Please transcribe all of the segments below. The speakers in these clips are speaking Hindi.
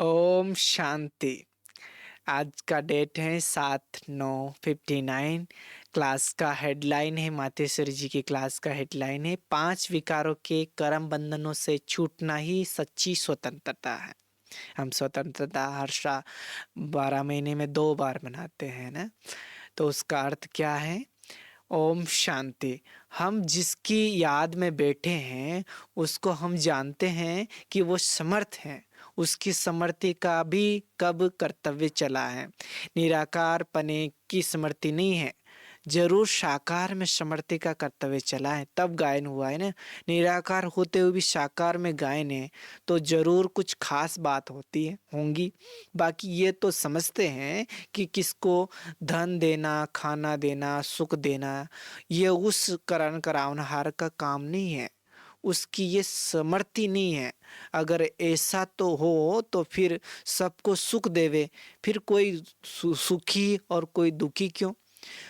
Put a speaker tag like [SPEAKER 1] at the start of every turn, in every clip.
[SPEAKER 1] ओम शांति। आज का डेट है 7/9/59। क्लास का हेडलाइन है, मातेश्वरी जी की क्लास का हेडलाइन है, 5 विकारों के कर्म बंधनों से छूटना ही सच्ची स्वतंत्रता है। हम स्वतंत्रता हर साल 12 महीने में 2 बार मनाते हैं ना। तो उसका अर्थ क्या है? ओम शांति। हम जिसकी याद में बैठे हैं उसको हम जानते हैं कि वो समर्थ है। उसकी समर्थि का भी कब कर्तव्य चला है। निराकार पने की समर्थि नहीं है, जरूर साकार में समर्थि का कर्तव्य चला है, तब गायन हुआ है ना। निराकार होते हुए भी साकार में गायन है तो जरूर कुछ खास बात होती है होंगी। बाकी ये तो समझते हैं कि किसको धन देना, खाना देना, सुख देना, ये उस करण करावनहार का काम नहीं है, उसकी ये समर्थी नहीं है। अगर ऐसा तो हो तो फिर सबको सुख देवे, फिर कोई सुखी और कोई दुखी क्यों?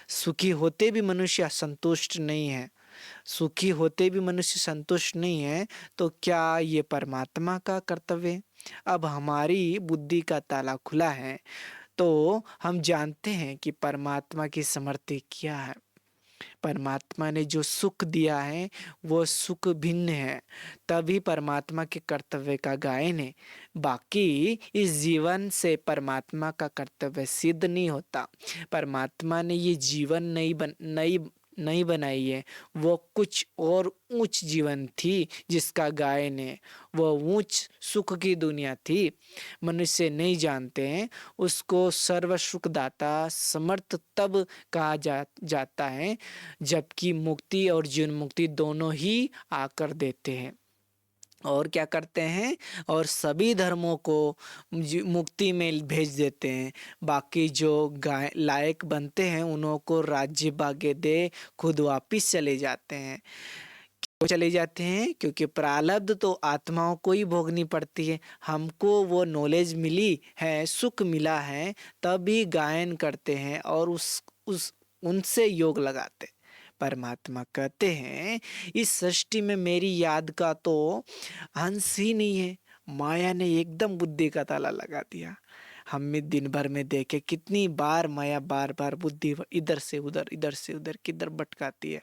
[SPEAKER 1] सुखी होते भी मनुष्य संतुष्ट नहीं है, सुखी होते भी मनुष्य संतुष्ट नहीं है, तो क्या ये परमात्मा का कर्तव्य है? अब हमारी बुद्धि का ताला खुला है तो हम जानते हैं कि परमात्मा की समर्थी क्या है। परमात्मा ने जो सुख दिया है वो सुख भिन्न है, तभी परमात्मा के कर्तव्य का गायन है। बाकी इस जीवन से परमात्मा का कर्तव्य सिद्ध नहीं होता। परमात्मा ने ये जीवन नहीं बनाई है, वो कुछ और ऊंच जीवन थी जिसका गायन है। वो ऊंच सुख की दुनिया थी, मनुष्य नहीं जानते हैं उसको। सर्व सुखदाता समर्थ तब कहा जाता है जबकि मुक्ति और जीवन मुक्ति दोनों ही आकर देते हैं। और क्या करते हैं? और सभी धर्मों को मुक्ति में भेज देते हैं। बाकी जो गाय लायक बनते हैं उन्हों को राज्य भाग्य दे खुद वापिस चले जाते हैं। क्यों चले जाते हैं? क्योंकि प्रारब्ध तो आत्माओं को ही भोगनी पड़ती है। हमको वो नॉलेज मिली है, सुख मिला है, तभी गायन करते हैं और उस उनसे योग लगाते। परमात्मा कहते हैं इस सृष्टि में मेरी याद का तो अंश ही नहीं है। माया ने एकदम बुद्धि का ताला लगा दिया। हमें दिन भर में देखे कितनी बार माया बार बार बुद्धि इधर से उधर किधर भटकाती है।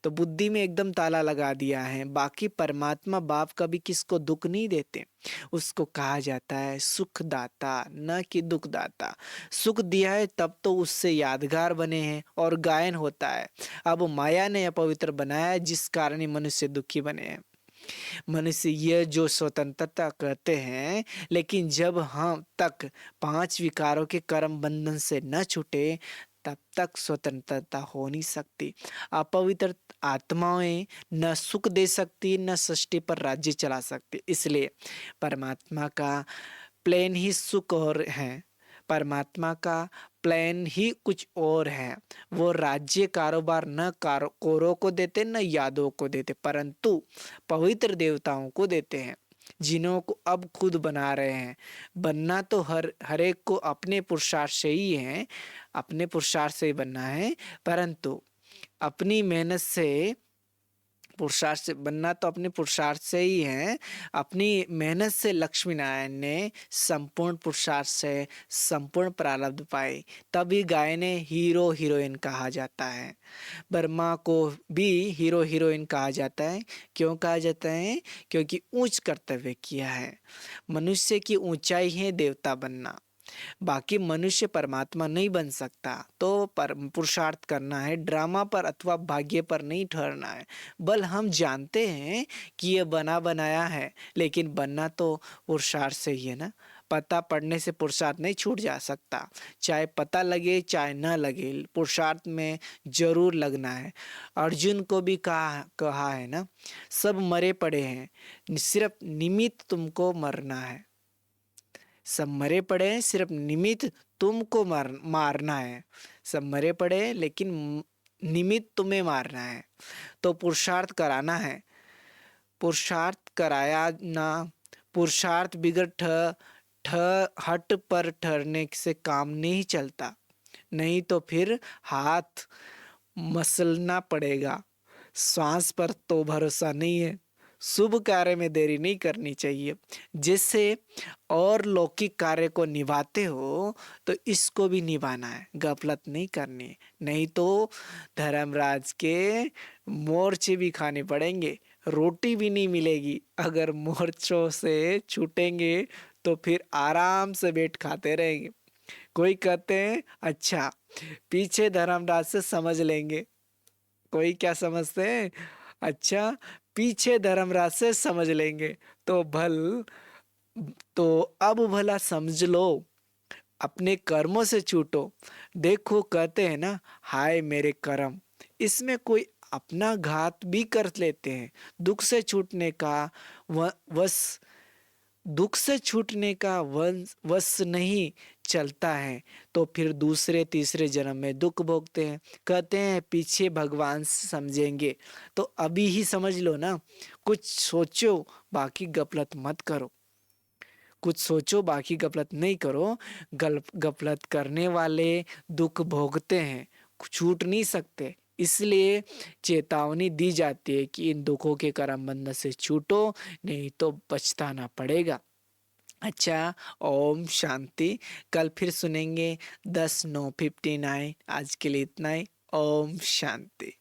[SPEAKER 1] तो बुद्धि में एकदम ताला लगा दिया है। बाकी परमात्मा बाप कभी किसको दुख नहीं देते। उसको कहा जाता है सुखदाता, न कि दुखदाता। सुख दिया है तब तो उससे यादगार बने हैं और गायन होता है। अब माया ने अपवित्र बनाया है जिस कारण ही मनुष्य दुखी बने हैं। मनुष्य ये जो स्वतंत्रता कहते हैं, लेकिन जब हम तक 5 विकारों के कर्म बंधन से न छूटे तब तक स्वतंत्रता हो नहीं सकती। अपवित्र आत्माएं न सुख दे सकती न सृष्टि पर राज्य चला सकती। इसलिए परमात्मा का प्लेन ही सुख और है, परमात्मा का प्लान ही कुछ और है। वो राज्य कारोबार न कौरों को देते न यादवों को देते, परंतु पवित्र देवताओं को देते हैं, जिन्हों को अब खुद बना रहे हैं। बनना तो हर एक को अपने पुरुषार्थ से ही है, अपने पुरुषार्थ से ही बनना है, परंतु अपनी मेहनत से पुरुषार्थ से बनना तो अपने पुरुषार्थ से ही है। अपनी मेहनत से लक्ष्मी नारायण ने संपूर्ण पुरुषार्थ से संपूर्ण प्रारब्ध पाए, तभी गाय ने हीरो हीरोइन कहा जाता है। ब्रह्मा को भी हीरो हीरोइन कहा जाता है। क्यों कहा जाता है? क्योंकि ऊंच कर्तव्य किया है। मनुष्य की ऊंचाई है देवता बनना। बाकी मनुष्य परमात्मा नहीं बन सकता, तो पर पुरुषार्थ करना है, ड्रामा पर अथवा भाग्य पर नहीं ठहरना है। बल हम जानते हैं कि ये बना बनाया है, लेकिन बनना तो पुरुषार्थ से ही है ना। पता पढ़ने से पुरुषार्थ नहीं छूट जा सकता। चाहे पता लगे चाहे न लगे, पुरुषार्थ में जरूर लगना है। अर्जुन को भी कहा है ना, सब मरे पड़े हैं, सिर्फ निमित्त तुमको मरना है। सब मरे पड़े हैं, सिर्फ निमित्त तुमको मारना है। सब मरे पड़े हैं लेकिन निमित्त तुम्हें मारना है। तो पुरुषार्थ कराना है। पुरुषार्थ कराया ना, पुरुषार्थ बिगड़ ठ हट पर ठहरने से काम नहीं चलता। नहीं तो फिर हाथ मसलना पड़ेगा। श्वास पर तो भरोसा नहीं है, शुभ कार्य में देरी नहीं करनी चाहिए। जैसे और लौकिक कार्य को निभाते हो तो इसको भी निभाना है, गफलत नहीं करनी। नहीं तो धर्मराज के मोर्चे भी खाने पड़ेंगे, रोटी भी नहीं मिलेगी। अगर मोर्चों से छूटेंगे तो फिर आराम से बैठ खाते रहेंगे। कोई कहते हैं अच्छा पीछे धर्मराज से समझ लेंगे, कोई क्या समझते हैं, अच्छा पीछे धर्मराज से समझ लेंगे। तो तो अब भला समझ लो, अपने कर्मों से छूटो। देखो कहते हैं ना, हाय मेरे कर्म, इसमें कोई अपना घात भी कर लेते हैं। दुख से छूटने का वश दुख से छूटने का वश नहीं चलता है तो फिर दूसरे तीसरे जन्म में दुख भोगते हैं। कहते हैं पीछे भगवान से समझेंगे, तो अभी ही समझ लो ना। कुछ सोचो, बाकी गफलत मत करो। कुछ सोचो, बाकी गफलत नहीं करो। गफलत करने वाले दुख भोगते हैं, छूट नहीं सकते। इसलिए चेतावनी दी जाती है कि इन दुखों के कर्म बंधन से छूटो, नहीं तो पछताना पड़ेगा। अच्छा, ओम शांति। कल फिर सुनेंगे 10/9/59। आज के लिए इतना ही। ओम शांति।